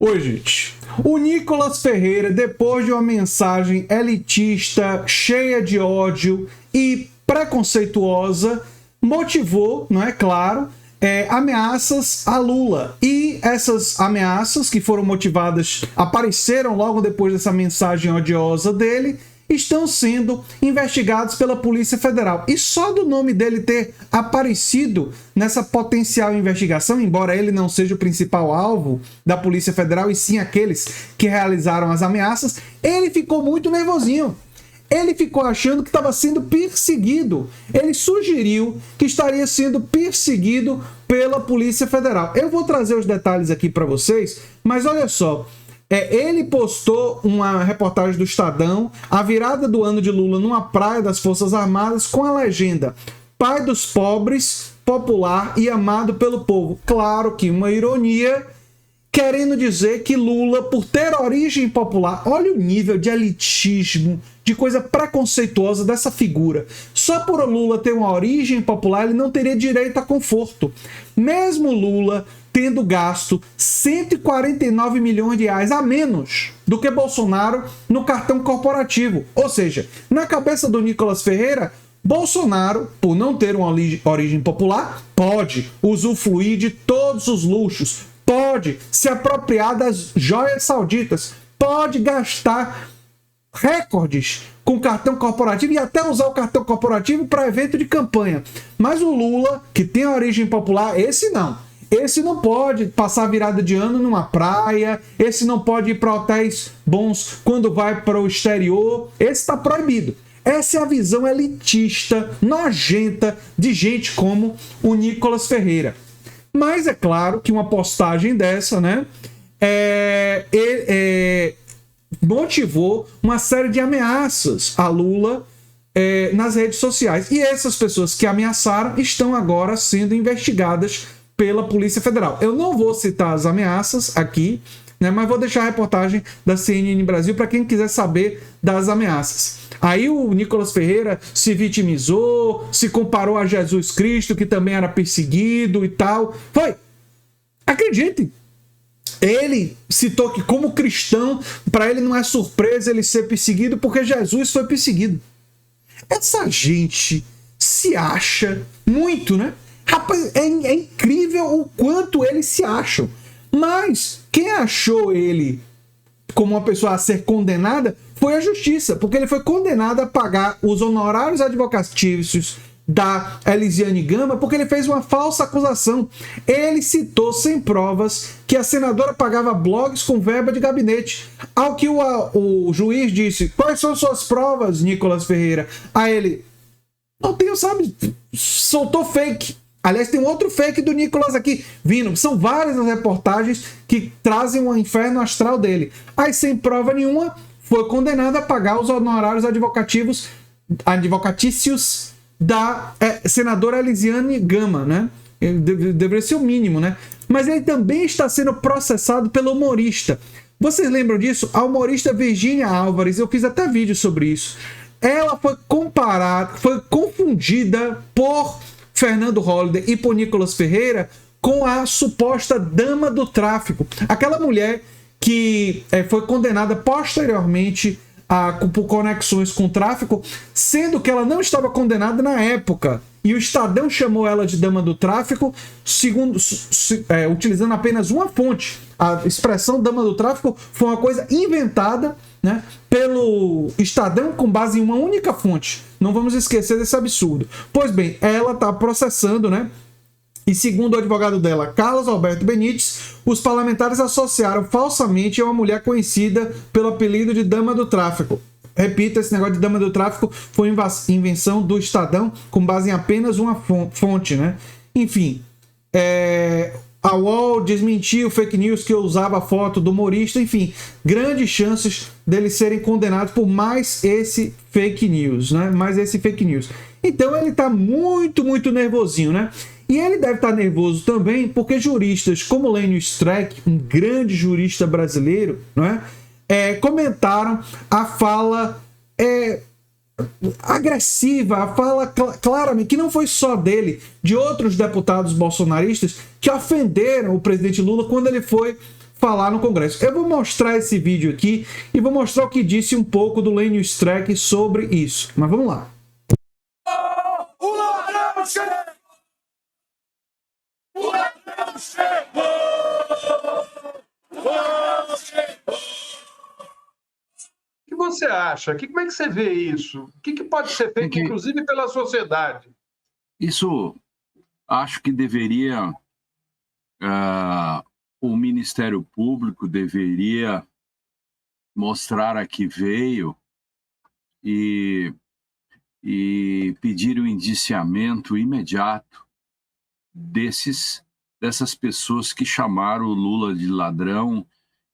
Oi, gente. O Nicolas Ferreira, depois de uma mensagem elitista, cheia de ódio e preconceituosa, motivou, não é claro, ameaças a Lula. E essas ameaças que foram motivadas, apareceram logo depois dessa mensagem odiosa dele, estão sendo investigados pela Polícia Federal. E só do nome dele ter aparecido nessa potencial investigação, embora ele não seja o principal alvo da Polícia Federal, e sim aqueles que realizaram as ameaças, ele ficou muito nervosinho. Ele ficou achando que estava sendo perseguido. Ele sugeriu que estaria sendo perseguido pela Polícia Federal. Eu vou trazer os detalhes aqui para vocês, mas olha só. Ele postou uma reportagem do Estadão, a virada do ano de Lula numa praia das Forças Armadas, com a legenda: pai dos pobres, popular e amado pelo povo. Claro que uma ironia, querendo dizer que Lula, por ter origem popular, olha o nível de elitismo, de coisa preconceituosa dessa figura. Só por Lula ter uma origem popular, ele não teria direito a conforto. Mesmo Lula tendo gasto 149 milhões de reais a menos do que Bolsonaro no cartão corporativo. Ou seja, na cabeça do Nicolas Ferreira, Bolsonaro, por não ter uma origem popular, pode usufruir de todos os luxos, pode se apropriar das joias sauditas, pode gastar recordes com cartão corporativo e até usar o cartão corporativo para evento de campanha. Mas o Lula, que tem a origem popular, esse não. Esse não pode passar a virada de ano numa praia, esse não pode ir para hotéis bons quando vai para o exterior, esse está proibido. Essa é a visão elitista, nojenta de gente como o Nicolas Ferreira. Mas é claro que uma postagem dessa, né, motivou uma série de ameaças a Lula nas redes sociais. E essas pessoas que ameaçaram estão agora sendo investigadas pela Polícia Federal. Eu não vou citar as ameaças aqui, né, mas vou deixar a reportagem da CNN Brasil para quem quiser saber das ameaças. Aí o Nicolas Ferreira se vitimizou, se comparou a Jesus Cristo, que também era perseguido e tal. Foi! Acredite! Ele citou que, como cristão, para ele não é surpresa ele ser perseguido, porque Jesus foi perseguido. Essa gente se acha muito, né? Rapaz, é incrível o quanto eles se acham. Mas quem achou ele como uma pessoa a ser condenada foi a justiça, porque ele foi condenado a pagar os honorários advocatícios da Elisiane Gama, porque ele fez uma falsa acusação. Ele citou sem provas que a senadora pagava blogs com verba de gabinete. Ao que o juiz disse: quais são suas provas, Nicolas Ferreira? A ele: não tenho, sabe? Soltou fake. Aliás, tem outro fake do Nicolas aqui vindo. São várias as reportagens que trazem o inferno astral dele. Aí, sem prova nenhuma, foi condenado a pagar os honorários advocatícios da senadora Elisiane Gama, né? Deveria ser o mínimo, né? Mas ele também está sendo processado pelo humorista. Vocês lembram disso? A humorista Virgínia Álvares, eu fiz até vídeo sobre isso. Ela foi confundida por Fernando Holliday e por Nicolas Ferreira com a suposta dama do tráfico. Aquela mulher que foi condenada posteriormente por conexões com o tráfico, sendo que ela não estava condenada na época. E o Estadão chamou ela de dama do tráfico, utilizando apenas uma fonte. A expressão dama do tráfico foi uma coisa inventada, né, pelo Estadão com base em uma única fonte. Não vamos esquecer desse absurdo. Pois bem, ela está processando, né? E segundo o advogado dela, Carlos Alberto Benites, os parlamentares associaram falsamente a uma mulher conhecida pelo apelido de Dama do Tráfico. Repito, esse negócio de Dama do Tráfico foi invenção do Estadão com base em apenas uma fonte, né? Enfim, a UOL desmentiu fake news que eu usava a foto do humorista. Enfim, grandes chances deles serem condenados por mais esse fake news, né? Mais esse fake news. Então ele tá muito, muito nervosinho, né? E ele deve estar nervoso também porque juristas como Lênio Streck, um grande jurista brasileiro, não é? Comentaram a fala agressiva, a fala claramente, que não foi só dele, de outros deputados bolsonaristas que ofenderam o presidente Lula quando ele foi falar no Congresso. Eu vou mostrar esse vídeo aqui e vou mostrar o que disse um pouco do Lênio Streck sobre isso. Mas vamos lá. O ladrão chegou! O ladrão chegou! O ladrão chegou! O que você acha? Como é que você vê isso? O que pode ser feito, inclusive, pela sociedade? Isso, acho que deveria... o Ministério Público deveria mostrar a que veio e pedir o indiciamento imediato dessas pessoas que chamaram o Lula de ladrão.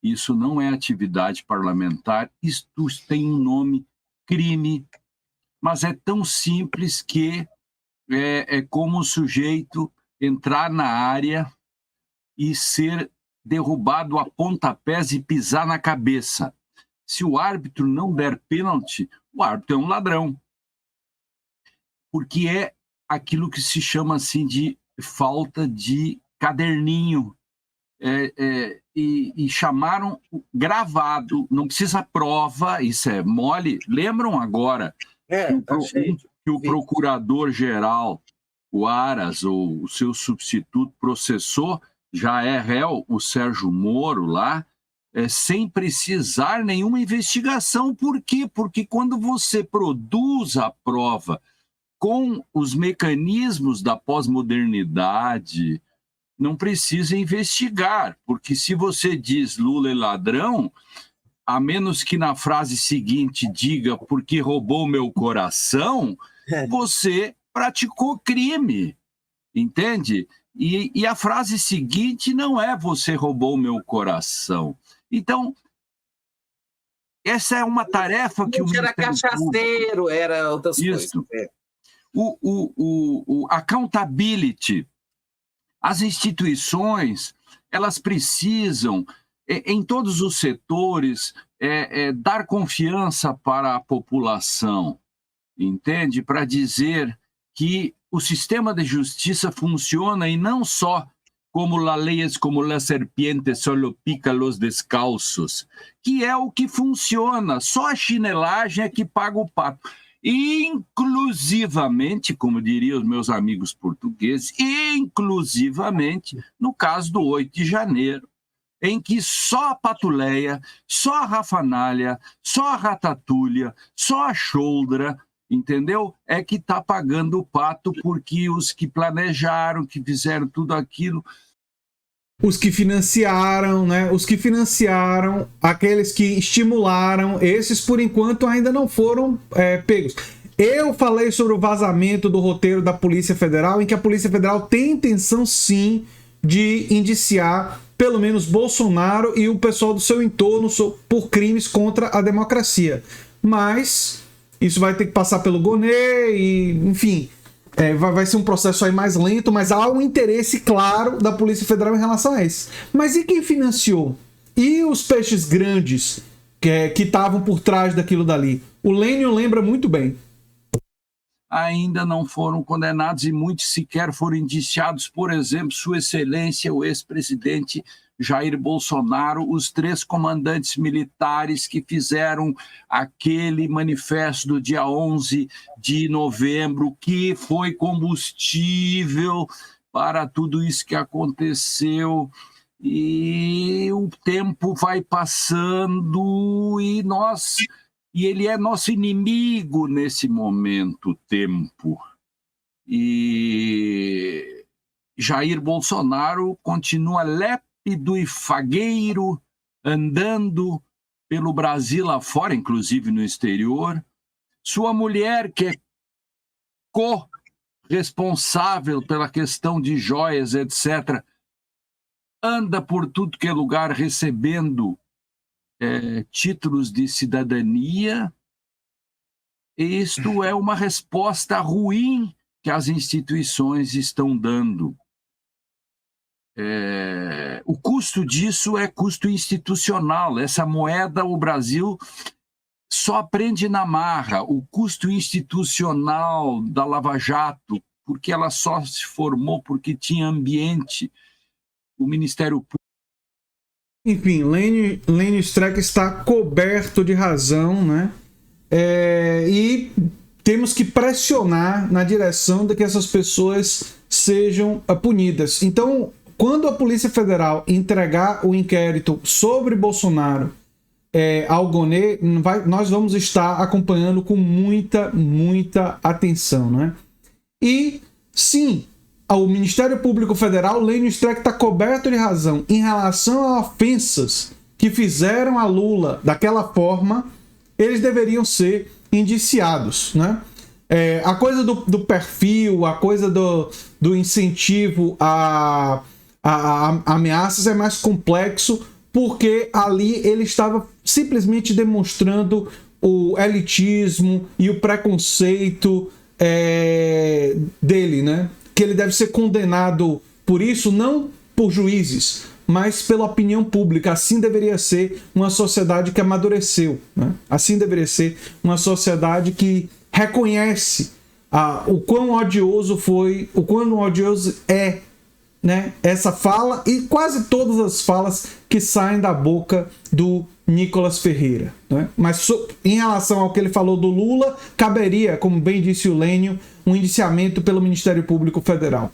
Isso não é atividade parlamentar, isso tem um nome, crime, mas é tão simples que é como o sujeito entrar na área e ser derrubado a pontapés e pisar na cabeça. Se o árbitro não der pênalti, o árbitro é um ladrão. Porque é aquilo que se chama assim de falta de caderninho. E chamaram gravado, não precisa prova, isso é mole. Lembram agora que o procurador-geral, o Aras, ou o seu substituto, processou, já é réu, o Sérgio Moro lá, sem precisar nenhuma investigação. Por quê? Porque quando você produz a prova com os mecanismos da pós-modernidade, não precisa investigar, porque se você diz Lula é ladrão, a menos que na frase seguinte diga porque roubou meu coração, você praticou crime, entende? E a frase seguinte não é você roubou meu coração. Então, essa é uma tarefa que o Era cachaceiro, era outras coisas. É. O accountability. As instituições, elas precisam, em todos os setores, dar confiança para a população, entende? Para dizer que o sistema de justiça funciona e não só como la ley es como la serpiente, solo pica los descalços, que é o que funciona, só a chinelagem é que paga o pato. Inclusivamente, como diriam os meus amigos portugueses, inclusivamente no caso do 8 de janeiro, em que só a patuleia, só a rafanalha, só a ratatúlia, só a choldra, entendeu? É que está pagando o pato, porque os que planejaram, que fizeram tudo aquilo... Os que financiaram, né? Os que financiaram, aqueles que estimularam, esses por enquanto ainda não foram pegos. Eu falei sobre o vazamento do roteiro da Polícia Federal, em que a Polícia Federal tem intenção sim de indiciar pelo menos Bolsonaro e o pessoal do seu entorno por crimes contra a democracia. Mas isso vai ter que passar pelo Gonê e, enfim... vai ser um processo aí mais lento, mas há um interesse claro da Polícia Federal em relação a isso. Mas e quem financiou? E os peixes grandes que estavam por trás daquilo dali? O Lênio lembra muito bem. Ainda não foram condenados e muitos sequer foram indiciados. Por exemplo, Sua Excelência, o ex-presidente Jair Bolsonaro, os 3 comandantes militares que fizeram aquele manifesto do dia 11 de novembro, que foi combustível para tudo isso que aconteceu. E o tempo vai passando e ele é nosso inimigo nesse momento, o tempo. E Jair Bolsonaro continua lépido e fagueiro, andando pelo Brasil afora, inclusive no exterior. Sua mulher, que é co-responsável pela questão de joias, etc., anda por tudo que é lugar recebendo títulos de cidadania. Isto é uma resposta ruim que as instituições estão dando. O custo disso é custo institucional. Essa moeda, o Brasil só aprende na marra. O custo institucional da Lava Jato, porque ela só se formou porque tinha ambiente. O Ministério Público Enfim, Lênio Streck está coberto de razão, né? E temos que pressionar na direção de que essas pessoas sejam punidas. Então, quando a Polícia Federal entregar o inquérito sobre Bolsonaro ao Gonê, nós vamos estar acompanhando com muita atenção, né? E, sim, o Ministério Público Federal, Lênio Streck, está coberto de razão em relação a ofensas que fizeram a Lula daquela forma. Eles deveriam ser indiciados, né? A coisa do perfil, a coisa do incentivo a ameaças é mais complexo, porque ali ele estava simplesmente demonstrando o elitismo e o preconceito dele, né? Que ele deve ser condenado por isso, não por juízes, mas pela opinião pública. Assim deveria ser uma sociedade que amadureceu, né? Assim deveria ser uma sociedade que reconhece o quão odioso foi, o quão odioso é, né, essa fala e quase todas as falas que saem da boca do Nicolas Ferreira, né? Mas em relação ao que ele falou do Lula, caberia, como bem disse o Lênio, um indiciamento pelo Ministério Público Federal.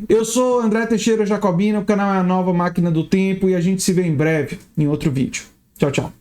Eu sou André Teixeira Jacobina, o canal é a Nova Máquina do Tempo e a gente se vê em breve em outro vídeo. Tchau, tchau.